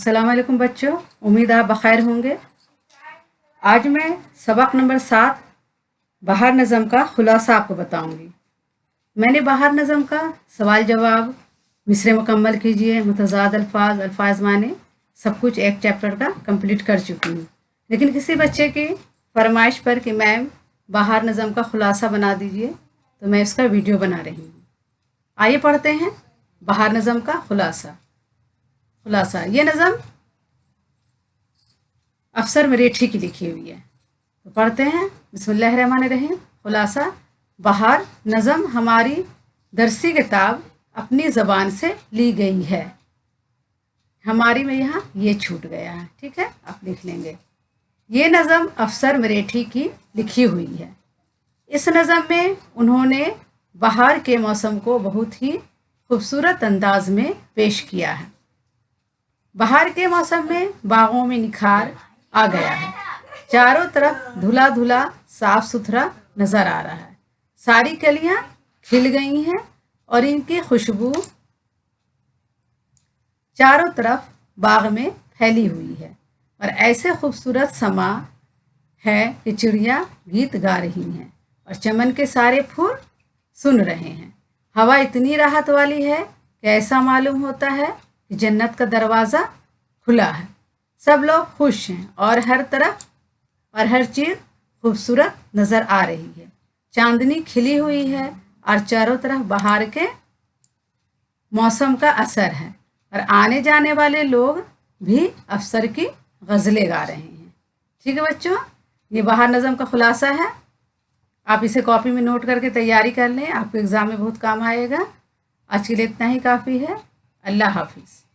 अस्सलाम वालेकुम बच्चों, उम्मीद आप बखैर होंगे। आज मैं सबक नंबर 7 बहार नज़म का खुलासा आपको बताऊंगी। मैंने बहार नज़म का सवाल जवाब, मिसरे मुकम्मल कीजिए, मुतज़ाद अल्फाज, अल्फाज माने, सब कुछ एक चैप्टर का कंप्लीट कर चुकी हूँ। लेकिन किसी बच्चे की फरमाइश पर कि मैम बहार नज़म का खुलासा बना दीजिए, तो मैं इसका वीडियो बना रही हूँ। आइए पढ़ते हैं बहार नज़म का खुलासा। ये नज़म अफसर मरेठी की लिखी हुई है, तो पढ़ते हैं। बिस्मिल्लाहिर्रहमानिर्रहीम। खुलासा। बहार नज़म हमारी दरसी किताब अपनी ज़बान से ली गई है। हमारी में यहाँ ये छूट गया है, ठीक है, आप लिख लेंगे। ये नज़म अफसर मरेठी की लिखी हुई है। इस नज़म में उन्होंने बहार के मौसम को बहुत ही खूबसूरत अंदाज में पेश किया है। बहार के मौसम में बागों में निखार आ गया है। चारों तरफ धुला धुला साफ सुथरा नजर आ रहा है। सारी कलियां खिल गई हैं और इनकी खुशबू चारों तरफ बाग में फैली हुई है। और ऐसे खूबसूरत समा है कि चिड़िया गीत गा रही हैं और चमन के सारे फूल सुन रहे हैं। हवा इतनी राहत वाली है कि ऐसा मालूम होता है कि जन्नत का दरवाज़ा खुला है। सब लोग खुश हैं और हर तरफ और हर चीज़ खूबसूरत नज़र आ रही है। चांदनी खिली हुई है और चारों तरफ बहार के मौसम का असर है। और आने जाने वाले लोग भी अफसर की गज़लें गा रहे हैं। ठीक है बच्चों, ये बहार नज़म का खुलासा है। आप इसे कॉपी में नोट करके तैयारी कर लें, आपके एग्ज़ाम में बहुत काम आएगा। आज के लिए इतना ही काफ़ी है। अल्लाह हाफिज़।